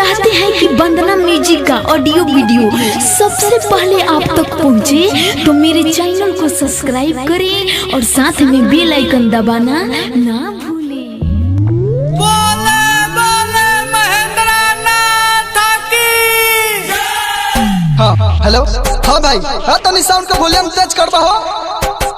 चाहते हैं कि वंदना म्यूजिक का ऑडियो वीडियो सबसे पहले आप तक पहुंचे तो मेरे चैनल को सब्सक्राइब करें और साथ में बेल आइकन दबाना ना भूलें। हाँ हेलो, हाँ भाई, हाँ तनी साउंड का वॉल्यूम तेज कर दो।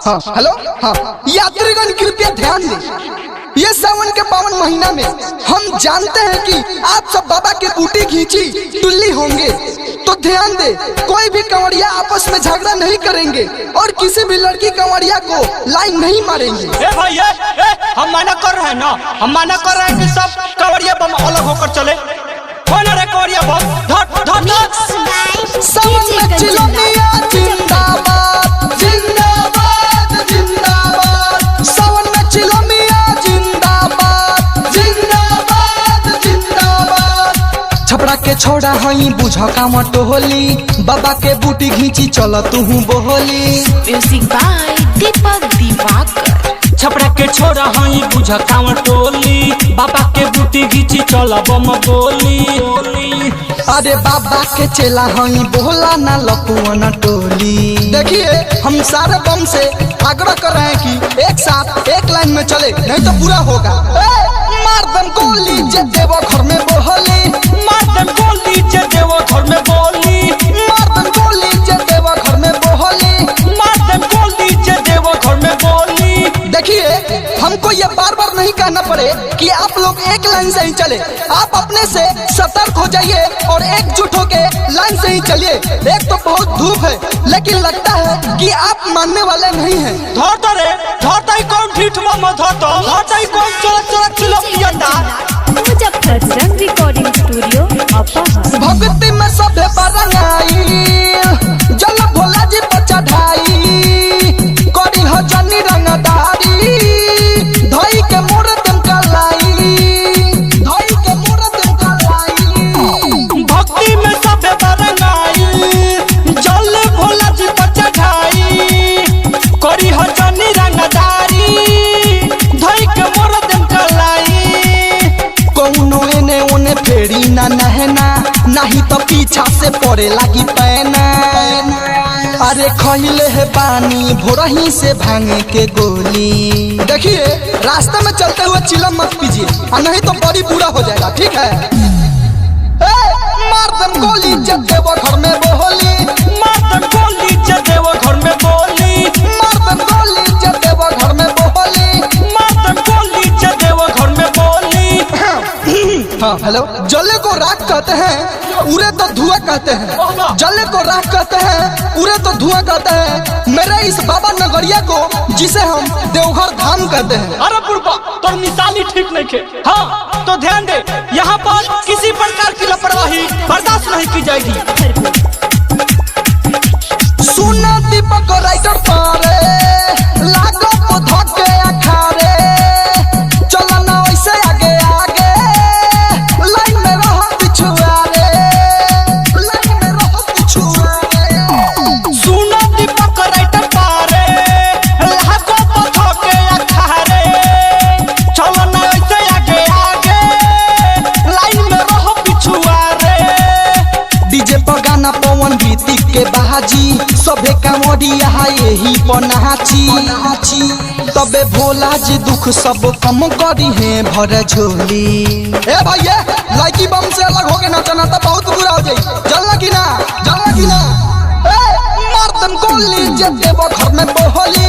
हाँ हेलो, हाँ यात्रीगण कृपया ध्यान दें। ये सावन के पावन महीना में हम जानते हैं कि आप सब बाबा की बूटी खींची टुल्ली होंगे, तो ध्यान दे, कोई भी कंवरिया आपस में झगड़ा नहीं करेंगे और किसी भी लड़की कंवरिया को लाइन नहीं मारेंगे। ए भाई हम मना कर रहे हैं ना, हम मना कर रहे हैं कि सब कंवरिया बम अलग होकर चले। कौन रे कंवरिया बम? धट धट धट। सावन में चिलमिया जिंदाबाद जिंदाबाद जिंदाबाद। सावन में चिलमिया जिंदाबाद जिंदाबाद जिंदाबाद। छपड़ा के छोड़ा हई बुझ काम टोली, बाबा के बूटी घींची चल तू बोली। म्यूजिक बाय दीपक दिवाकर। छपड़ा के छोरा हई बुझ काम टोली, बाबा के बूटी घींची चल बम बोली। अरे बाबा के चेला हई बोला ना लपुअन टोली। देखिए हम सारे बम से आग्रह कर रहे हैं कि एक साथ एक लाइन में चले, नहीं तो बुरा होगा। मार दम गोली जे देवो घर में बोली, मार दम गोली जे देवो घर में बोली, मार दम गोली जे देवो घर में बोली, मार दम गोली जे देवो घर में बोली। देखिए हमको ये बार बार नहीं कहना पड़े कि आप लोग एक लाइन से ही चले, आप अपने से सतर्क हो जाइए और एकजुट होके लाइन से ही चलिए। एक तो बहुत धूप है, लेकिन लगता है कि आप मानने वाले नहीं हैं। धरता रे धरता ही कौन ठीक में धरता, धरता ही कौन चलत चलत चिलमिया दा। मुजफ्फरनगर रिकॉर्डिंग स्टूडियो अपहर। भक्ति में सभे बरंगाई, जल भोला जी पर चढ़ाई, करी हो जनी रंगदारी, धोई के मूर्त कलाई, धोई के मूर्त कलाई। भक्ति में सबे बरंगाई, जल भोला जी पर चढ़ाई, करी हो जनी रंगदारी, धोई के मूर्त कलाई। कौनो एने ओने फेरी ना नहना, नहीं तो पीछा से पड़े लगी पैना। अरे खइले है पानी भोरही से भांगे के गोली। देखिए रास्ते में चलते हुए चिलम मत पीजिए, और नहीं तो बड़ी बुरा हो जाएगा, ठीक है। मार दम गोली जब देवो घर में बोली, मार दम गोली जे देवो घर में बोली, मार दम गोली जब देवो घर में बोली, मार दम गोली जे देवो घर में बोली। हाँ हेलो, जले को राख कहते हैं, उरे तो धुआं कहते हैं। जले को राख कहते हैं, उरे तो धुआं कहते हैं। मेरे इस बाबा नगरिया को, जिसे हम देवघर धाम कहते हैं। अरे बुढ़बा तो निशानी ठीक नहीं थे। हाँ तो ध्यान दे, यहाँ पर किसी प्रकार की लापरवाही बर्दाश्त नहीं की जाएगी। सुना दीपक राइटर पारे, लागो को धक्के अखारे, चलो ना वैसे आगे आगे, लाइन में रहो पिछुआरे, लाइन में रहो पिछुआरे। सुना दीपक राइटर पारे, लागो को धक्के अखारे, चलो ना वैसे आगे आगे, लाइन में रहो पिछुआरे। डीजे पर गाना पवन गीतिक के बाजी, सभे कांवरिया यही पनाची, तबे भोला जी दुख सब कम करी है भर झोली। ए भैया लड़की बम से अलग हो के नचना तो बहुत बुरा हो जाई। जल्ला की ना, जल्ला की ना। मार दम गोली जे देवो घर में बोली,